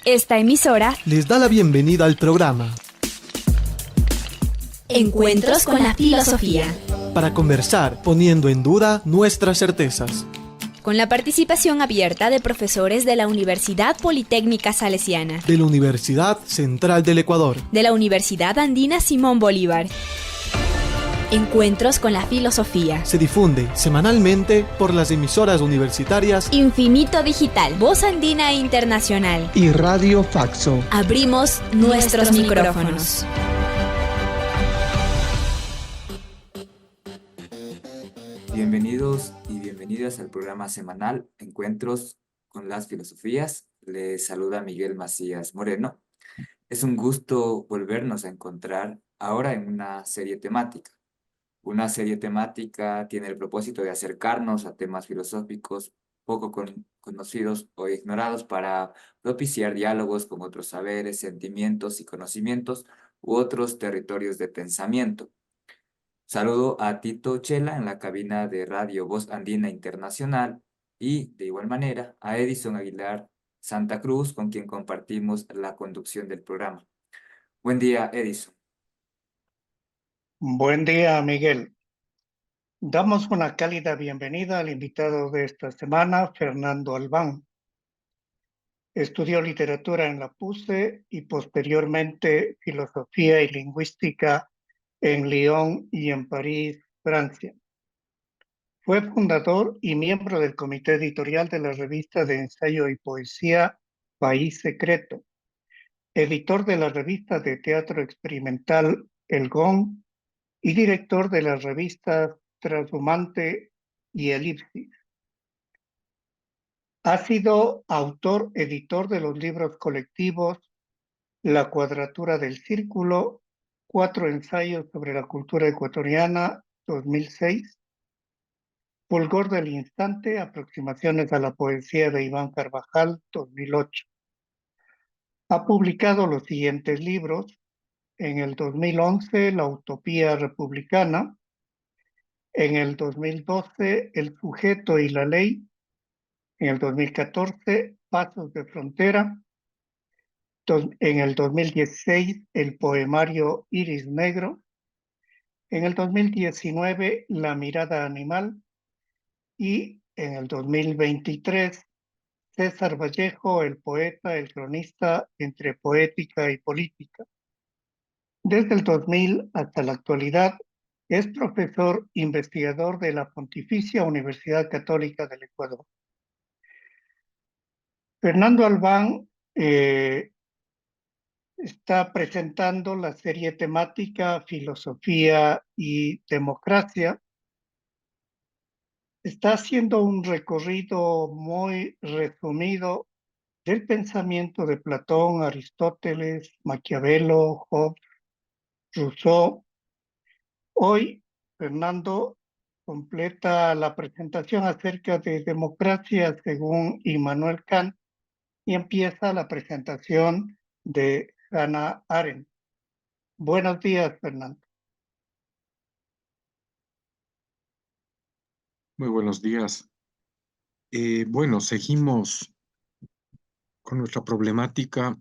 Esta emisora les da la bienvenida al programa Encuentros con la Filosofía, para conversar poniendo en duda nuestras certezas. con la participación abierta de profesores de la Universidad Politécnica Salesiana, De la Universidad Central del Ecuador. de la Universidad Andina Simón Bolívar. Encuentros con la Filosofía. Se difunde semanalmente por las emisoras universitarias Infinito Digital, Voz Andina Internacional. Y Radio Faxo. Abrimos nuestros micrófonos. Bienvenidos y bienvenidas al programa semanal Encuentros con las Filosofías. Les saluda Miguel Macías Moreno. Es un gusto volvernos a encontrar ahora en una serie temática. Una serie temática tiene el propósito de acercarnos a temas filosóficos poco conocidos o ignorados para propiciar diálogos con otros saberes, sentimientos y conocimientos u otros territorios de pensamiento. Saludo a Tito Chela en la cabina de Radio Voz Andina Internacional y, de igual manera, a Edison Aguilar Santa Cruz, con quien compartimos la conducción del programa. Buen día, Edison. Buen día, Miguel. Damos una cálida bienvenida al invitado de esta semana, Fernando Albán. Estudió literatura en la PUCE y posteriormente filosofía y lingüística en Lyon y en París, Francia. Fue fundador y miembro del comité editorial de la revista de ensayo y poesía País Secreto, editor de la revista de teatro experimental El Gong y director de las revistas Trashumante y Elipsis. Ha sido autor, editor de los libros colectivos La Cuadratura del Círculo, 4 ensayos sobre la cultura ecuatoriana, 2006, Fulgor del Instante, aproximaciones a la poesía de Iván Carvajal, 2008. Ha publicado los siguientes libros: en el 2011, La Utopía Republicana; en el 2012, El Sujeto y la Ley; en el 2014, Pasos de Frontera; en el 2016, el poemario Iris Negro; en el 2019, La Mirada Animal; y en el 2023, César Vallejo, el poeta, el cronista entre poética y política. Desde el 2000 hasta la actualidad, es profesor investigador de la Pontificia Universidad Católica del Ecuador. Fernando Albán está presentando la serie temática Filosofía y Democracia. Está haciendo un recorrido muy resumido del pensamiento de Platón, Aristóteles, Maquiavelo, Hobbes, Rousseau. Hoy, Fernando completa la presentación acerca de democracia según Immanuel Kant y empieza la presentación de Hannah Arendt. Buenos días, Fernando. Muy buenos días. Bueno, seguimos con nuestra problemática.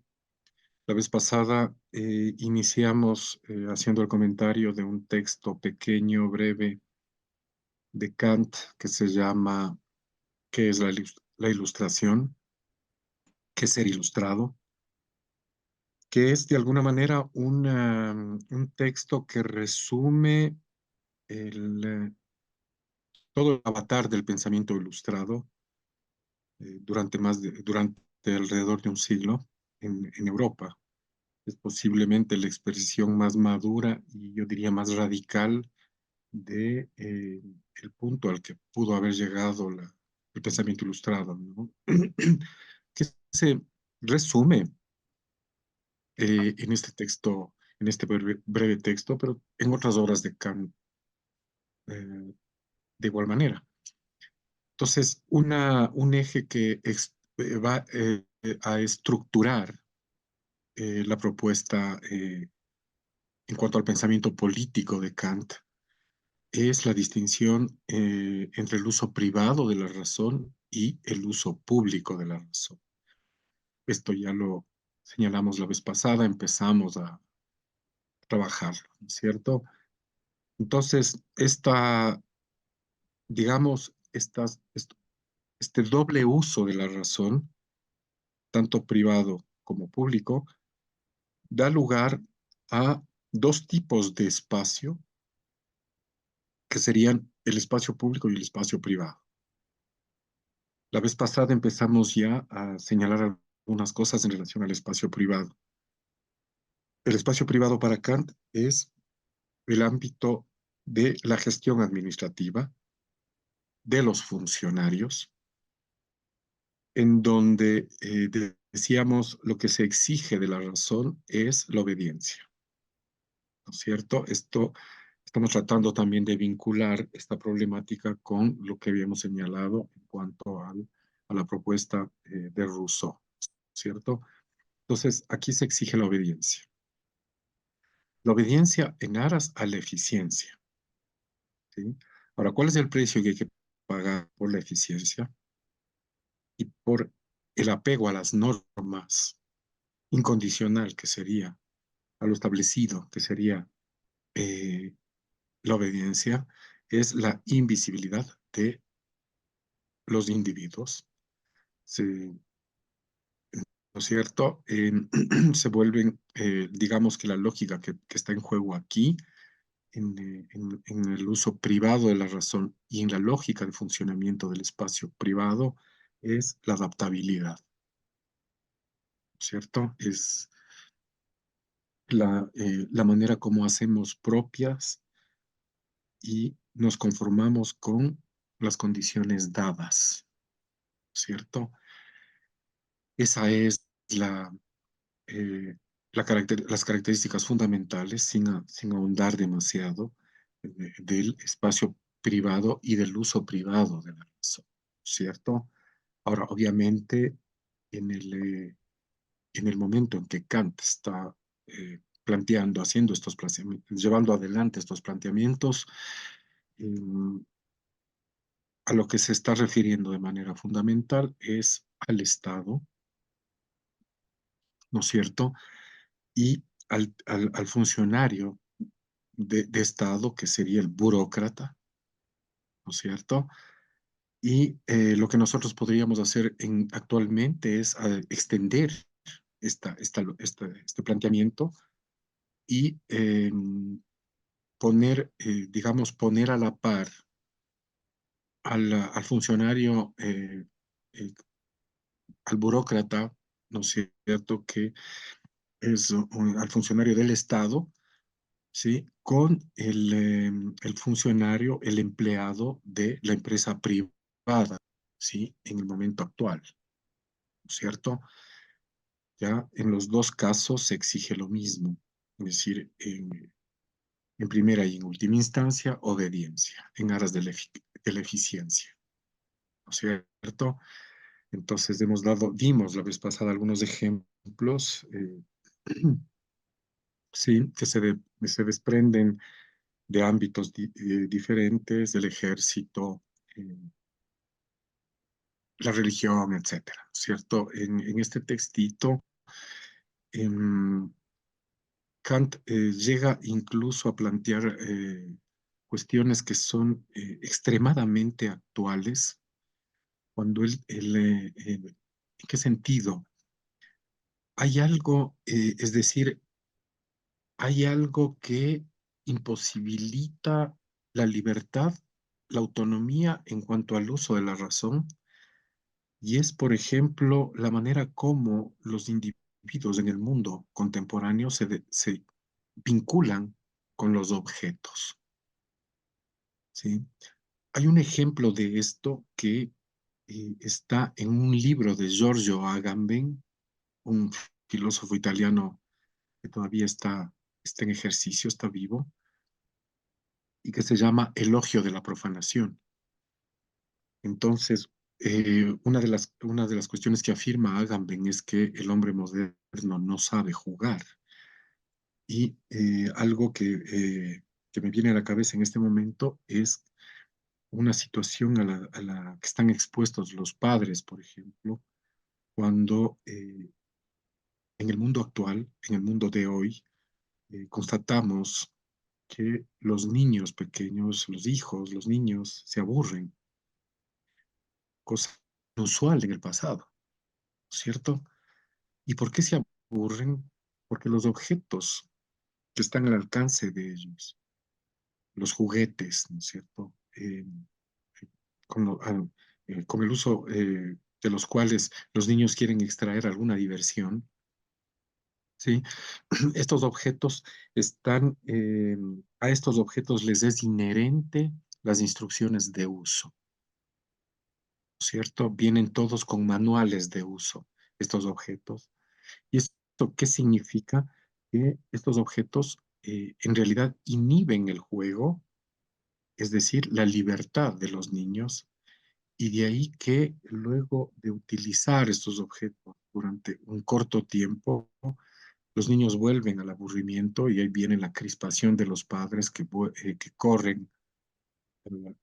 La vez pasada iniciamos haciendo el comentario de un texto pequeño, breve, de Kant, que se llama ¿Qué es la ilustración? ¿Qué es ser ilustrado? Que es de alguna manera un texto que resume todo el avatar del pensamiento ilustrado durante alrededor de un siglo en Europa. Es posiblemente la expresión más madura y yo diría más radical de el punto al que pudo haber llegado el pensamiento ilustrado, ¿no? Que se resume en este texto, en este breve texto, pero en otras obras de Kant de igual manera. Entonces, un eje que va a estructurar la propuesta en cuanto al pensamiento político de Kant es la distinción entre el uso privado de la razón y el uso público de la razón. Esto ya lo señalamos la vez pasada, empezamos a trabajarlo, ¿no es cierto? Entonces, digamos, este doble uso de la razón, tanto privado como público, da lugar a dos tipos de espacio, que serían el espacio público y el espacio privado. La vez pasada empezamos ya a señalar algunas cosas en relación al espacio privado. El espacio privado para Kant es el ámbito de la gestión administrativa, de los funcionarios, en donde decíamos lo que se exige de la razón es la obediencia, ¿no es cierto? Estamos tratando también de vincular esta problemática con lo que habíamos señalado en cuanto a la propuesta de Rousseau, ¿cierto? Entonces, aquí se exige la obediencia. La obediencia en aras a la eficiencia, ¿sí? Ahora, ¿cuál es el precio que hay que pagar por la eficiencia y por el apego a las normas incondicional, que sería a lo establecido, que sería eh, la obediencia? Es la invisibilidad de los individuos, ¿no es cierto? Se vuelven, digamos que la lógica que está en juego aquí, en el uso privado de la razón y en la lógica de funcionamiento del espacio privado, es la adaptabilidad, ¿no es cierto? Es la manera como hacemos propias y nos conformamos con las condiciones dadas, ¿cierto? Esa es eh, las características fundamentales, sin ahondar demasiado, del espacio privado y del uso privado de la razón, ¿cierto? Ahora, obviamente, en el momento en que Kant está planteando, haciendo estos planteamientos, llevando adelante estos planteamientos, a lo que se está refiriendo de manera fundamental es al Estado, ¿no es cierto? Y al funcionario de Estado, que sería el burócrata, ¿no es cierto? Y lo que nosotros podríamos hacer actualmente es extender este planteamiento y digamos, poner a la par al funcionario, al burócrata, ¿no es cierto? Que es al funcionario del Estado, ¿sí? Con el funcionario, el empleado de la empresa privada, ¿sí? En el momento actual, ¿no es cierto? Ya en los dos casos se exige lo mismo, es decir, en primera y en última instancia, obediencia, en aras de la eficiencia, ¿no es cierto? Entonces dimos la vez pasada algunos ejemplos, sí, que se desprenden de ámbitos diferentes, del ejército, eh, la religión, etcétera, ¿cierto? En este textito, em, Kant llega incluso a plantear cuestiones que son extremadamente actuales, cuando ¿en qué sentido? Hay algo, es decir, hay algo que imposibilita la libertad, la autonomía en cuanto al uso de la razón, y es, por ejemplo, la manera como los individuos en el mundo contemporáneo se vinculan con los objetos, ¿sí? Hay un ejemplo de esto que está en un libro de Giorgio Agamben, un filósofo italiano que todavía está en ejercicio, está vivo, y que se llama Elogio de la profanación. Entonces, una de las cuestiones que afirma Agamben es que el hombre moderno no sabe jugar. Y algo que me viene a la cabeza en este momento es una situación a la que están expuestos los padres, por ejemplo, cuando en el mundo actual, en el mundo de hoy, constatamos que los niños pequeños, los hijos, los niños se aburren, cosa inusual en el pasado, ¿cierto? ¿Y por qué se aburren? Porque los objetos que están al alcance de ellos, los juguetes, ¿no es cierto? Con, con el uso de los cuales los niños quieren extraer alguna diversión, ¿sí? Estos objetos están, a estos objetos les es inherente las instrucciones de uso, ¿cierto? Vienen todos con manuales de uso, estos objetos. ¿Y esto qué significa? Que estos objetos en realidad inhiben el juego, es decir, la libertad de los niños, y de ahí que luego de utilizar estos objetos durante un corto tiempo, los niños vuelven al aburrimiento y ahí viene la crispación de los padres que corren a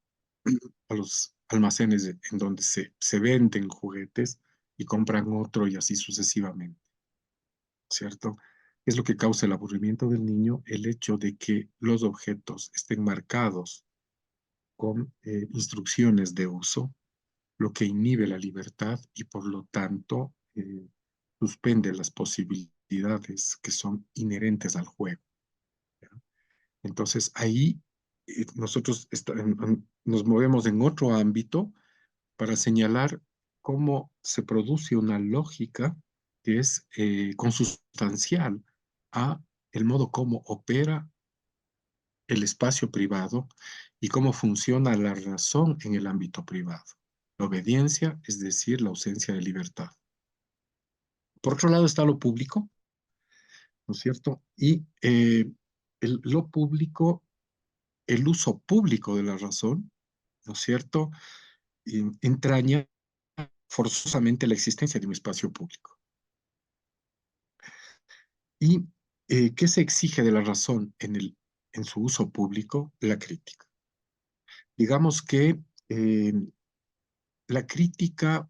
a los almacenes en donde se venden juguetes y compran otro y así sucesivamente, ¿cierto? Es lo que causa el aburrimiento del niño, el hecho de que los objetos estén marcados con instrucciones de uso, lo que inhibe la libertad y por lo tanto suspende las posibilidades que son inherentes al juego. ¿Ya? Entonces ahí nosotros nos movemos en otro ámbito para señalar cómo se produce una lógica que es consustancial a el modo como opera el espacio privado y cómo funciona la razón en el ámbito privado. La obediencia, es decir, la ausencia de libertad. Por otro lado está lo público, ¿no es cierto? Y lo público, el uso público de la razón, ¿no es cierto? Entraña forzosamente la existencia de un espacio público. ¿Y qué se exige de la razón en su uso público? La crítica. Digamos que la crítica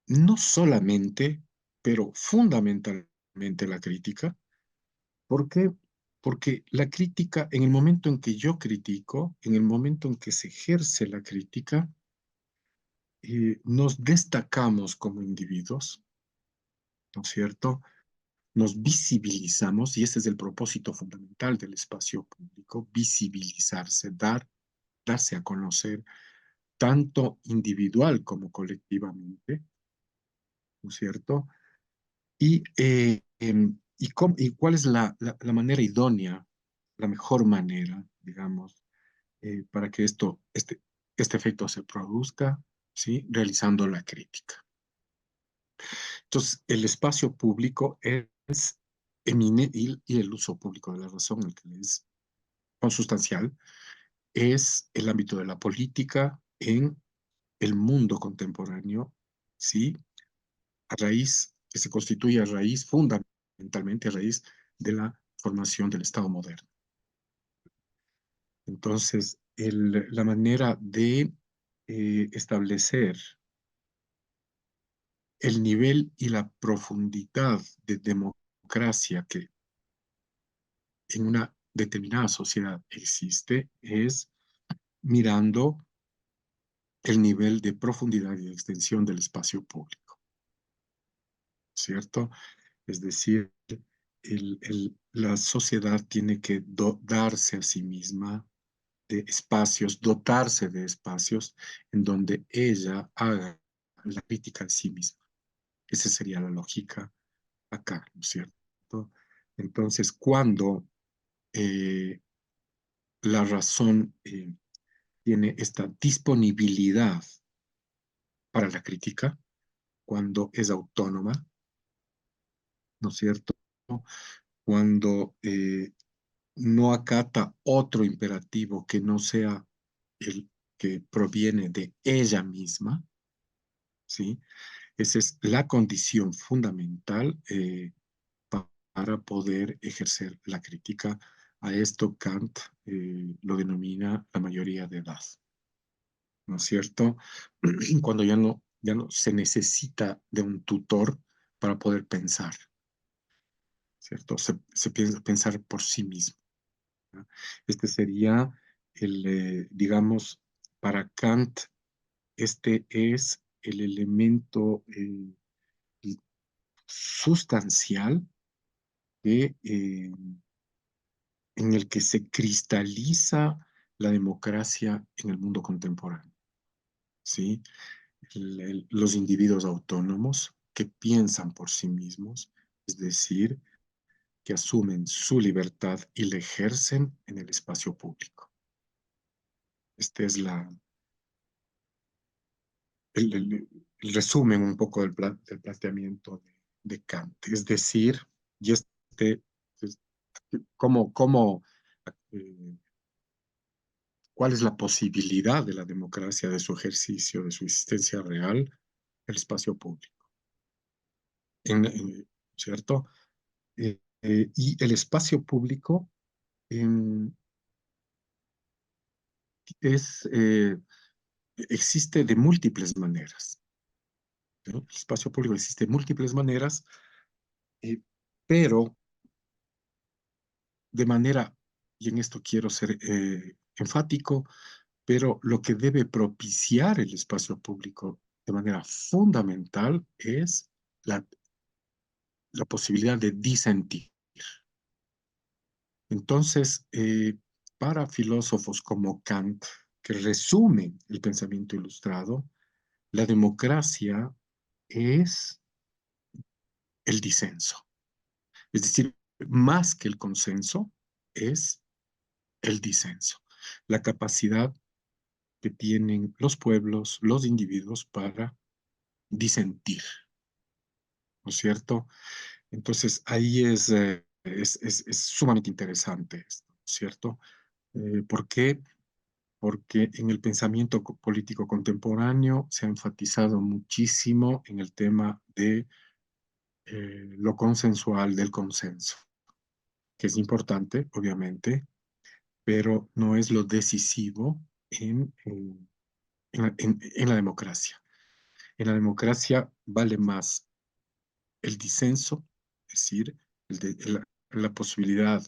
no solamente, pero fundamentalmente la crítica. ¿Por qué? Porque la crítica, en el momento en que yo critico, en el momento en que se ejerce la crítica, nos destacamos como individuos, ¿no es cierto? Nos visibilizamos, y ese es el propósito fundamental del espacio público, visibilizarse, darse a conocer, tanto individual como colectivamente, ¿no es cierto? Y cuál es la manera idónea, la mejor manera, digamos, para que este efecto se produzca, ¿sí? Realizando la crítica. Entonces, el espacio público es eminente, y el uso público de la razón, el que es consustancial, es el ámbito de la política en el mundo contemporáneo, ¿sí? Que se constituye a raíz, fundamentalmente a raíz de la formación del Estado moderno. Entonces, la manera de establecer el nivel y la profundidad de democracia que en una determinada sociedad existe es mirando el nivel de profundidad y de extensión del espacio público, ¿cierto? Es decir, la sociedad tiene que darse a sí misma de espacios, dotarse de espacios en donde ella haga la crítica de sí misma. Esa sería la lógica acá, ¿no es cierto? Entonces, cuando la razón tiene esta disponibilidad para la crítica, cuando es autónoma, ¿no es cierto? Cuando no acata otro imperativo que no sea el que proviene de ella misma, ¿sí? Esa es la condición fundamental para poder ejercer la crítica. A esto Kant lo denomina la mayoría de edad, ¿no es cierto? Cuando ya no se necesita de un tutor para poder pensar, ¿cierto? Se piensa pensar por sí mismo, ¿no? Este sería digamos, para Kant, este es el elemento sustancial que, en el que se cristaliza la democracia en el mundo contemporáneo, ¿sí? Los individuos autónomos que piensan por sí mismos, es decir, que asumen su libertad y la ejercen en el espacio público. Este es el resumen un poco del planteamiento de Kant. Es decir, y es- cómo, eh, cuál es la posibilidad de la democracia, de su ejercicio, de su existencia real, el espacio público, ¿cierto? Y el espacio público em, es, existe de múltiples maneras, ¿no? El espacio público existe de múltiples maneras, eh, pero de manera, y en esto quiero ser enfático, pero lo que debe propiciar el espacio público de manera fundamental es la, la posibilidad de disentir. Entonces, para filósofos como Kant, que resumen el pensamiento ilustrado, la democracia es el disenso. Es decir, más que el consenso, es el disenso. La capacidad que tienen los pueblos, los individuos para disentir, ¿no es cierto? Entonces, ahí es sumamente interesante esto, ¿no es cierto? ¿Por qué? Porque en el pensamiento político contemporáneo se ha enfatizado muchísimo en el tema de lo consensual, del consenso, que es importante, obviamente, pero no es lo decisivo en la democracia. En la democracia vale más el disenso, es decir, la posibilidad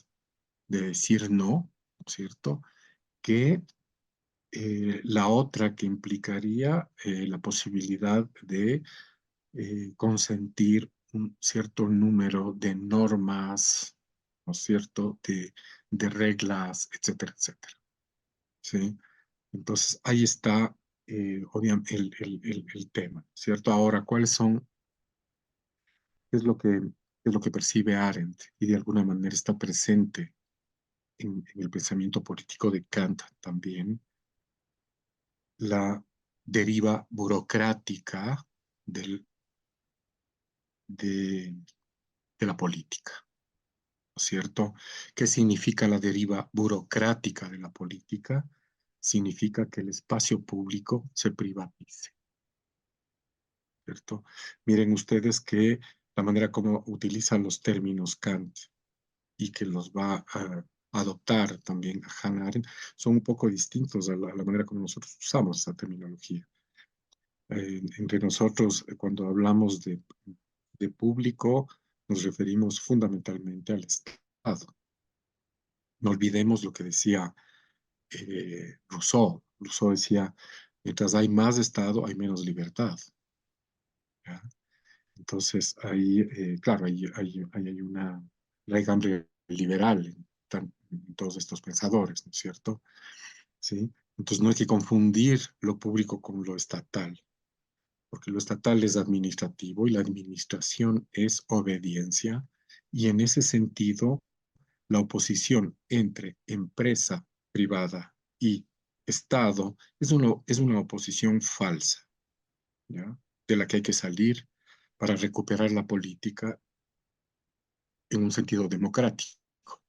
de decir no, ¿no es cierto?, que la otra que implicaría la posibilidad de consentir un cierto número de normas, ¿no es cierto?, de reglas, etcétera, etcétera. ¿Sí? Entonces, ahí está obviamente el tema, ¿cierto? Ahora, ¿qué es lo que percibe Arendt y de alguna manera está presente en el pensamiento político de Kant también? La deriva burocrática del, de, de la política, ¿no es cierto? ¿Qué significa la deriva burocrática de la política? Significa que el espacio público se privatice, ¿cierto? Miren ustedes que la manera como utilizan los términos Kant y que los va a adoptar también a Hannah Arendt son un poco distintos a la manera como nosotros usamos esa terminología. Entre nosotros, cuando hablamos de público, nos referimos fundamentalmente al Estado. No olvidemos lo que decía Rousseau. Rousseau decía, mientras hay más Estado, hay menos libertad, ¿ya? Entonces, ahí, claro, ahí hay una raigambre liberal en todos estos pensadores, ¿no es cierto? ¿Sí? Entonces, no hay que confundir lo público con lo estatal, porque lo estatal es administrativo y la administración es obediencia, y en ese sentido, la oposición entre empresa privada y Estado es una oposición falsa, ¿ya? De la que hay que salir para recuperar la política en un sentido democrático,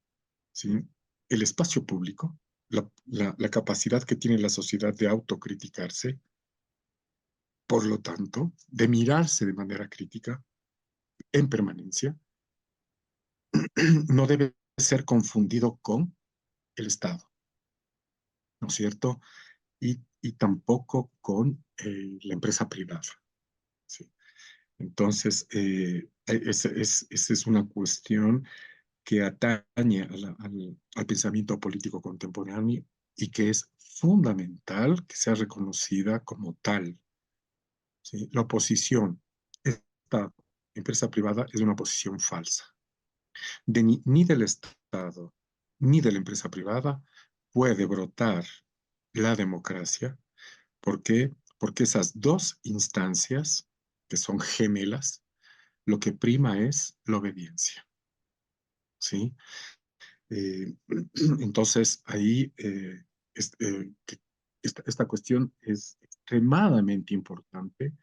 ¿sí? El espacio público, la capacidad que tiene la sociedad de autocriticarse, por lo tanto, de mirarse de manera crítica en permanencia, no debe ser confundido con el Estado, ¿no es cierto? Y tampoco con la empresa privada, ¿sí? Entonces, esa es una cuestión que atañe al pensamiento político contemporáneo y que es fundamental que sea reconocida como tal. ¿Sí? La oposición, Estado, empresa privada, es una posición falsa. Ni del Estado ni de la empresa privada puede brotar la democracia. ¿Por qué? Porque esas dos instancias, que son gemelas, lo que prima es la obediencia. ¿Sí? Eh, entonces, ahí esta cuestión es extremadamente importante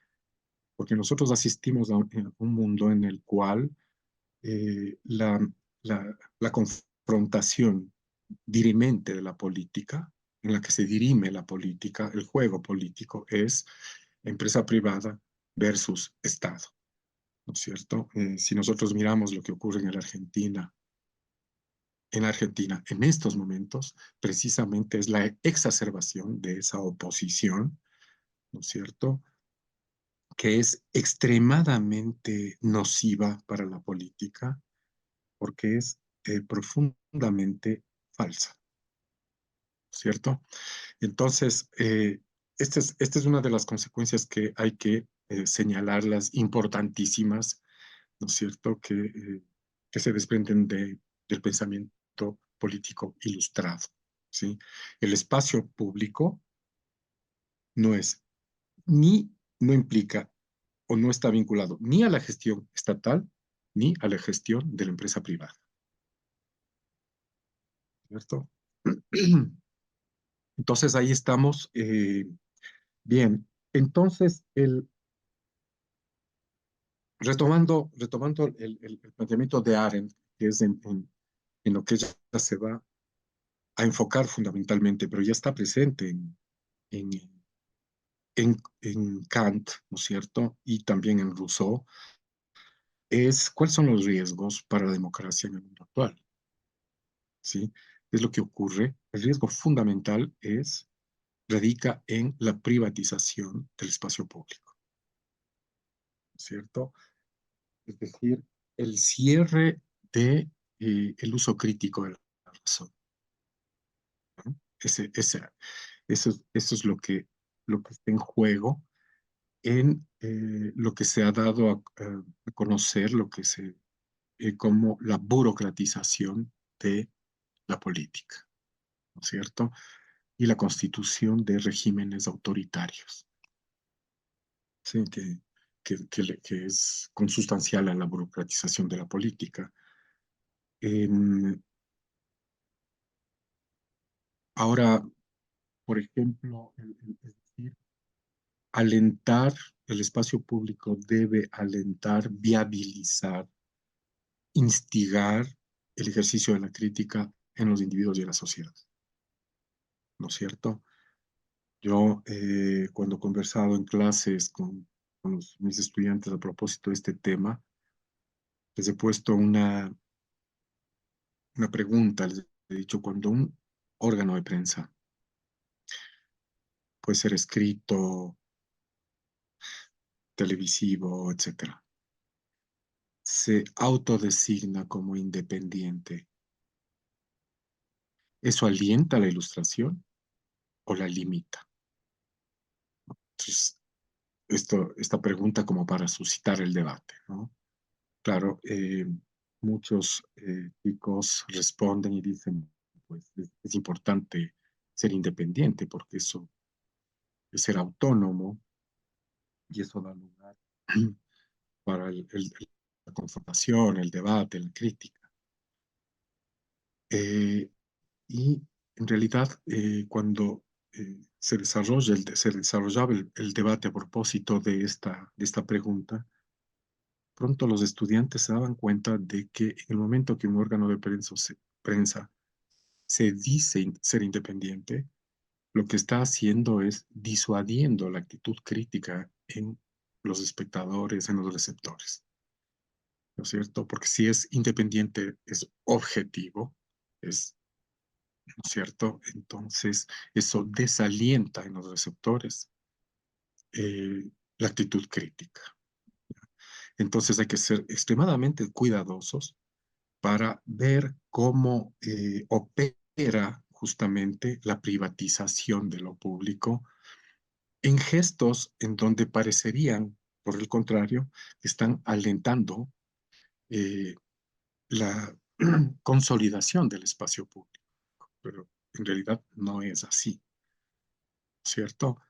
porque nosotros asistimos a un mundo en el cual eh, la, la confrontación dirimente de la política, en la que se dirime la política, el juego político es empresa privada versus Estado, ¿no es cierto? Si nosotros miramos lo que ocurre en Argentina en estos momentos, precisamente es la exacerbación de esa oposición, ¿no es cierto? Que es extremadamente nociva para la política porque es profundamente falsa, ¿cierto? Entonces, esta es una de las consecuencias que hay que señalarlas importantísimas, ¿no es cierto?, que se desprenden del pensamiento político ilustrado, ¿sí? El espacio público no es no implica o no está vinculado ni a la gestión estatal ni a la gestión de la empresa privada, ¿cierto? Entonces ahí estamos. Bien, entonces retomando el planteamiento de Arendt, que es en lo que ella se va a enfocar fundamentalmente, pero ya está presente en, en Kant, ¿no es cierto? Y también en Rousseau, es cuáles son los riesgos para la democracia en el mundo actual, ¿sí? Es lo que ocurre. El riesgo fundamental radica en la privatización del espacio público, ¿no es cierto? Es decir, el cierre de el uso crítico de la razón, ¿no? Eso es lo que está en juego en lo que se ha dado a conocer, como la burocratización de la política, ¿no es cierto? Y la constitución de regímenes autoritarios, ¿sí? Que es consustancial a la burocratización de la política. En, ahora, por ejemplo, es decir, alentar el espacio público debe alentar, viabilizar, instigar el ejercicio de la crítica en los individuos y en la sociedad, ¿no es cierto? Yo, cuando he conversado en clases con mis estudiantes a propósito de este tema, les he puesto una pregunta, les he dicho, cuando un órgano de prensa puede ser escrito, televisivo, etcétera, se autodesigna como independiente, ¿eso alienta la ilustración o la limita? Entonces, esta pregunta como para suscitar el debate, ¿no? Claro, muchos chicos responden y dicen, pues es importante ser independiente porque eso es ser autónomo y eso da lugar para la confrontación, el debate, la crítica. Y en realidad, cuando se desarrollaba el debate a propósito de esta pregunta, pronto los estudiantes se daban cuenta de que en el momento que un órgano de prensa se dice ser independiente, lo que está haciendo es disuadiendo la actitud crítica en los espectadores, en los receptores, ¿no es cierto? Porque si es independiente, es objetivo, ¿no es cierto? Entonces, eso desalienta en los receptores la actitud crítica. Entonces hay que ser extremadamente cuidadosos para ver cómo opera justamente la privatización de lo público en gestos en donde parecerían, por el contrario, que están alentando eh, la consolidación del espacio público, pero en realidad no es así, ¿cierto?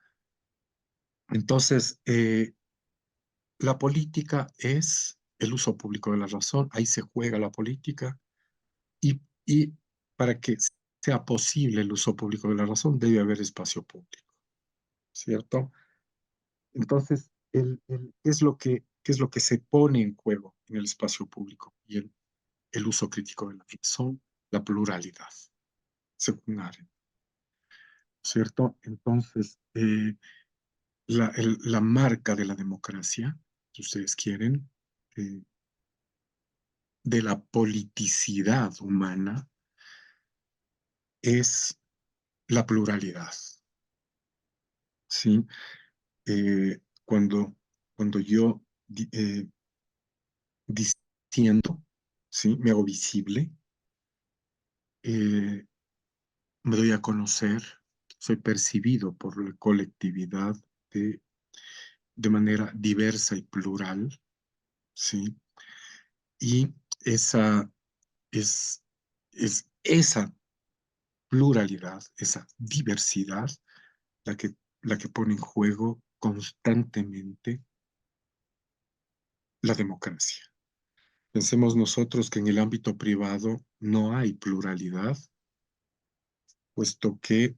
Entonces, la política es el uso público de la razón, ahí se juega la política y para que sea posible el uso público de la razón debe haber espacio público, ¿cierto? Entonces, ¿qué es lo que se pone en juego en el espacio público y el uso crítico de la razón? La pluralidad, según Arendt, ¿cierto? Entonces, la marca de la democracia, si ustedes quieren, eh, de la politicidad humana, es la pluralidad, ¿sí? Cuando yo diciendo, ¿sí? Me hago visible, eh, me doy a conocer, soy percibido por la colectividad de, de manera diversa y plural, ¿sí? Y esa es esa pluralidad, esa diversidad, la que, la que pone en juego constantemente la democracia. Pensemos nosotros que en el ámbito privado no hay pluralidad, puesto que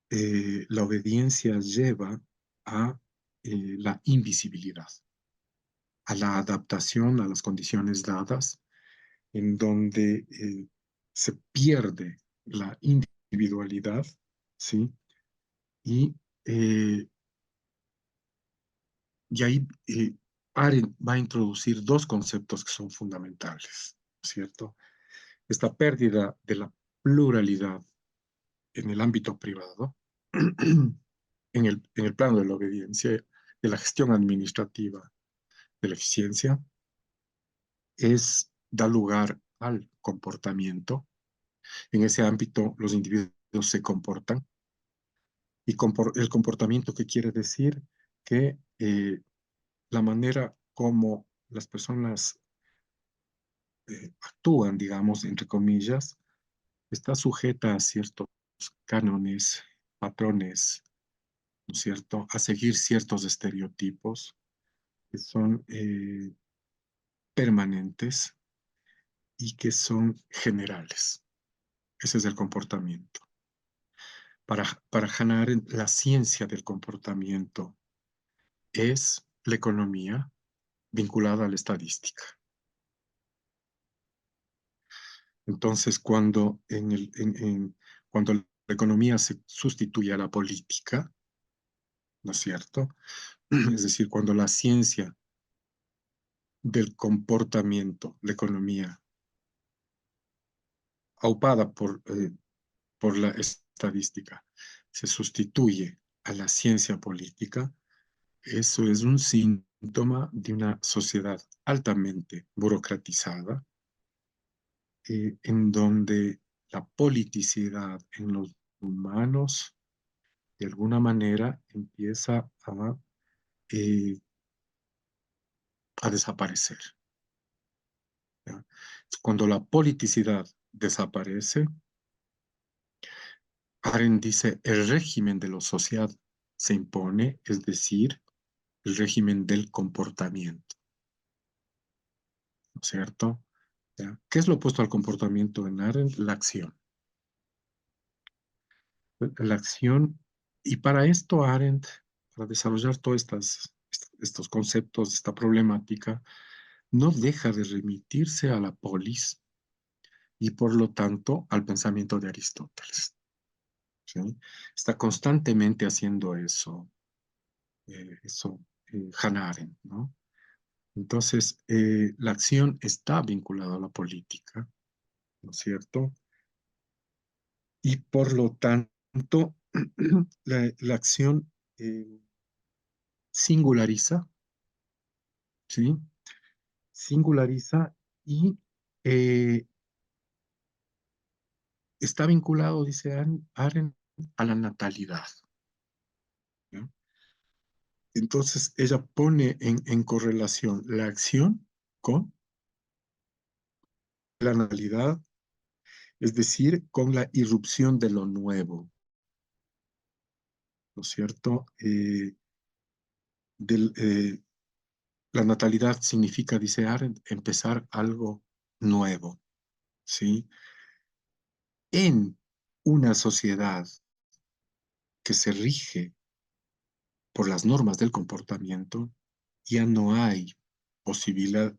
la obediencia lleva a la invisibilidad, a la adaptación a las condiciones dadas, en donde se pierde la individualidad, ¿sí? Y, eh, y ahí Arendt va a introducir dos conceptos que son fundamentales, ¿cierto? Esta pérdida de la pluralidad en el ámbito privado, en el plano de la obediencia, de la gestión administrativa, de la eficiencia, da lugar al comportamiento. En ese ámbito, los individuos se comportan. Y el comportamiento que quiere decir que la manera como las personas actúan, digamos, entre comillas, está sujeta a ciertos cánones, patrones, ¿no es cierto? A seguir ciertos estereotipos que son permanentes y que son generales. Ese es el comportamiento. Para Hannah Arendt, la ciencia del comportamiento es la economía vinculada a la estadística. Entonces, cuando la economía se sustituye a la política, ¿no es cierto? Es decir, cuando la ciencia del comportamiento, la economía, aupada por la estadística, se sustituye a la ciencia política, eso es un síntoma de una sociedad altamente burocratizada, en donde la politicidad en los humanos de alguna manera empieza eh, a desaparecer. ¿Ya? Cuando la politicidad desaparece, Arendt dice, el régimen de lo social se impone, es decir, el régimen del comportamiento, ¿no es cierto? ¿Ya? ¿Qué es lo opuesto al comportamiento en Arendt? La acción. La acción, y para esto Arendt, para desarrollar todos estos conceptos, esta problemática, no deja de remitirse a la polis y por lo tanto al pensamiento de Aristóteles. ¿Sí? Está constantemente haciendo Hannah Arendt, ¿no? Entonces, la acción está vinculada a la política, ¿no es cierto? Y por lo tanto, la acción singulariza, ¿sí? singulariza y está vinculado, dice Arendt, a la natalidad, ¿no? Entonces ella pone en correlación la acción con la natalidad, es decir, con la irrupción de lo nuevo, ¿no es cierto? La natalidad significa, dice Arendt, empezar algo nuevo, ¿sí? En una sociedad que se rige por las normas del comportamiento, ya no hay posibilidad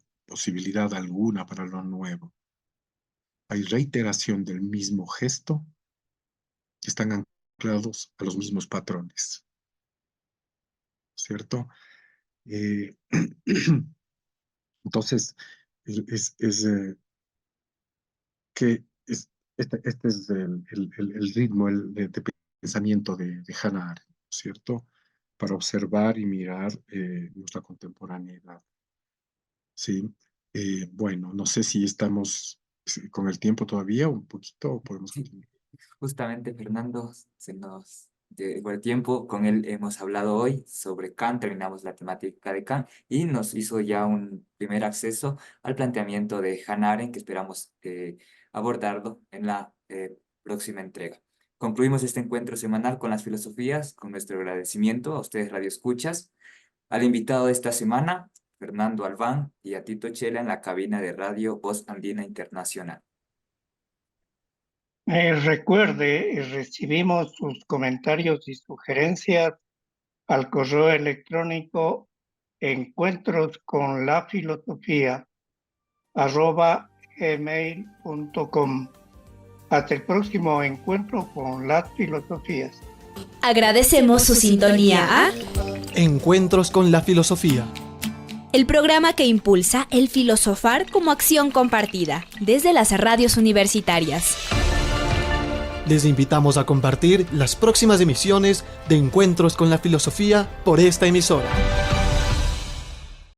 alguna para lo nuevo. Hay reiteración del mismo gesto que están anclados a los mismos patrones, ¿cierto? Entonces, este es el ritmo de pensamiento de Hannah Arendt, ¿cierto? Para observar y mirar nuestra contemporaneidad, ¿sí? Bueno, no sé si estamos con el tiempo todavía, un poquito, o podemos Sí, continuar. justamente Fernando, se nos llegó el tiempo. Con él hemos hablado hoy sobre Kant, terminamos la temática de Kant y nos hizo ya un primer acceso al planteamiento de Hannah Arendt, que esperamos abordarlo en la próxima entrega. Concluimos este encuentro semanal con las filosofías, con nuestro agradecimiento a ustedes radioescuchas, al invitado de esta semana, Fernando Albán, y a Tito Chela en la cabina de Radio Voz Andina Internacional. Recuerde, recibimos sus comentarios y sugerencias al correo electrónico encuentrosconlafilosofía@gmail.com. Hasta el próximo encuentro con las filosofías. Agradecemos su sintonía a Encuentros con la filosofía. el programa que impulsa el filosofar como acción compartida desde las radios universitarias. Les invitamos a compartir las próximas emisiones de Encuentros con la filosofía por esta emisora.